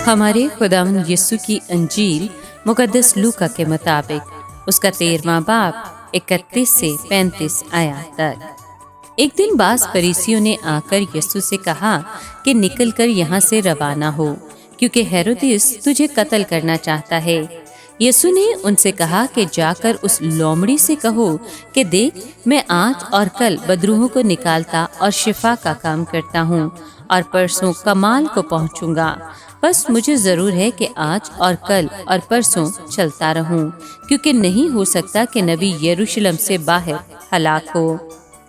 हमारे खुदावंद यीशु की अंजील मुकद्दस लूका के मुताबिक उसका 13वां बाब 31 से 35 आयत तक। एक दिन बास फरीसियों ने आकर यीशु से कहा कि निकलकर यहाँ से रवाना हो, क्योंकि हेरोदेस तुझे कत्ल करना चाहता है। यीशु ने उनसे कहा कि जाकर उस लोमड़ी से कहो कि देख, मैं आज और कल बदरूहों को निकालता और शिफा का काम करता हूँ और परसों कमाल को पहुँचूंगा। बस मुझे ज़रूर है कि आज और कल और परसों चलता रहूं, क्योंकि नहीं हो सकता कि नबी यरूशलेम से बाहर हलाक हो।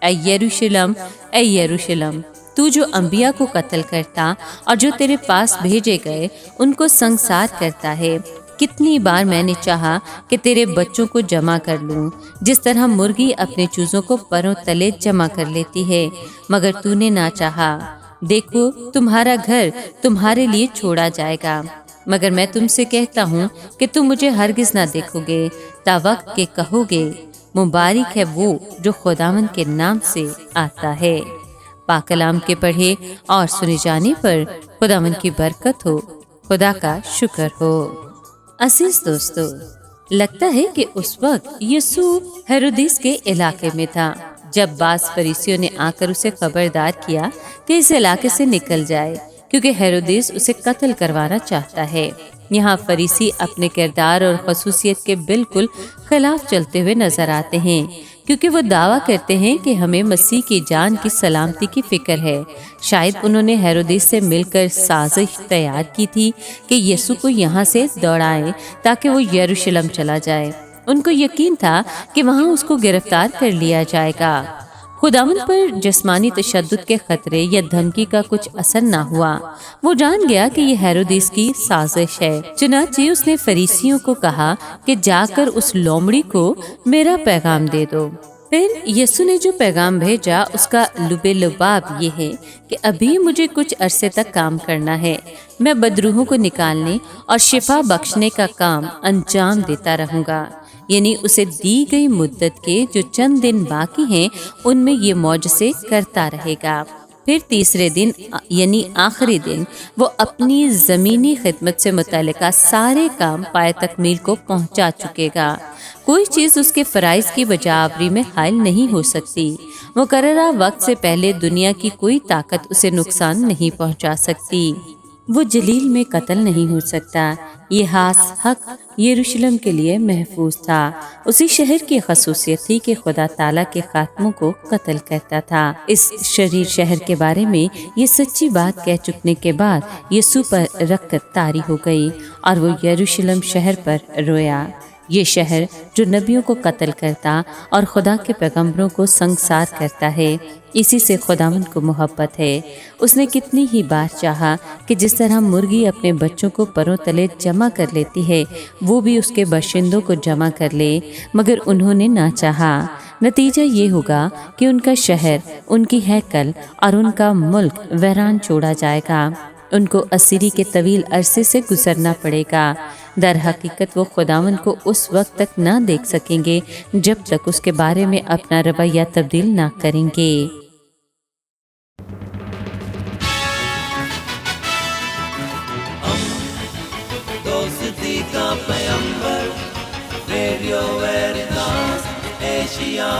ऐ यरूशलेम, तू जो अंबिया को कत्ल करता और जो तेरे पास भेजे गए उनको संसार करता है। कितनी बार मैंने चाहा कि तेरे बच्चों को जमा कर लूं, जिस तरह मुर्गी अपने चूजों को परों तले जमा कर लेती है, मगर तूने ना चाहा। देखो, तुम्हारा घर तुम्हारे लिए छोड़ा जाएगा, मगर मैं तुमसे कहता हूँ कि तुम मुझे हरगिज ना देखोगे, तावक्त के कहोगे, मुबारक है वो जो खुदावंद के नाम से आता है। पाक कलाम के पढ़े और सुने जाने पर खुदावंद की बरकत हो, खुदा का शुक्र हो। अजीज दोस्तों, लगता है कि उस वक्त यीशु हेरोदेस के इलाके में था, जब बास फरीसियों ने आकर उसे खबरदार किया कि इस इलाके से निकल जाए, क्योंकि हेरोदेस उसे कत्ल करवाना चाहता है। यहाँ फरीसी अपने किरदार और खसूसियत के बिल्कुल खिलाफ चलते हुए नजर आते हैं, क्योंकि वो दावा करते हैं कि हमें मसीह की जान की सलामती की फिक्र है। शायद उन्होंने हेरोदेस से मिलकर साजिश तैयार की थी कि यीशु को यहाँ से दौड़ाएं ताकि वो यरूशलेम चला जाए। उनको यकीन था कि वहाँ उसको गिरफ्तार कर लिया जाएगा। खुदावंद पर जिस्मानी तशद्दुद के खतरे या धमकी का कुछ असर ना हुआ। वो जान गया कि ये हेरोदेस की साजिश है। चुनांचे उसने फरीसियों को कहा कि जाकर उस लोमड़ी को मेरा पैगाम दे दो। फिर यीशु ने जो पैगाम भेजा उसका लुबे लुबाब ये है कि अभी मुझे कुछ अरसे तक काम करना है। मैं बदरूहों को निकालने और शिफा बख्शने का काम अंजाम देता रहूंगा, यानी उसे दी गई मुद्दत के जो चंद दिन बाकी हैं उनमें ये मौजज़े करता रहेगा। फिर तीसरे दिन यानी आखिरी दिन वो अपनी ज़मीनी खिदमत से मुताल्लिका सारे काम पाए तकमील को पहुंचा चुकेगा। कोई चीज़ उसके फ़राइज़ की बजावरी में हायल नहीं हो सकती। मुकर्ररा वक्त से पहले दुनिया की कोई ताकत उसे नुकसान नहीं पहुंचा सकती। वो जलील में कत्ल नहीं हो सकता। ये हास हक यरूशलेम के लिए महफूज था। उसी शहर की खसूसियत थी कि खुदा ताला के खात्मों को कत्ल करता था। इस शरीर शहर के बारे में ये सच्ची बात कह चुकने के बाद यीशु पर रक़्क़त तारी हो गई और वो यरूशलेम शहर पर रोया। ये शहर जो नबियों को कत्ल करता और खुदा के पैगंबरों को संसार करता है, इसी से खुदावंद को मोहब्बत है। उसने कितनी ही बार चाहा कि जिस तरह मुर्गी अपने बच्चों को परों तले जमा कर लेती है, वो भी उसके बाशिंदों को जमा कर ले, मगर उन्होंने ना चाहा। नतीजा ये होगा कि उनका शहर, उनकी हैकल और उनका मुल्क वीरान छोड़ा जाएगा। उनको असीरी के तवील अरसे से गुजरना पड़ेगा। दर हकीकत वो खुदावंद को उस वक्त तक ना देख सकेंगे जब तक उसके बारे में अपना रवैया तब्दील ना करेंगे। दोस्ती का पैगंबर, रेडियो वेरितास एशिया।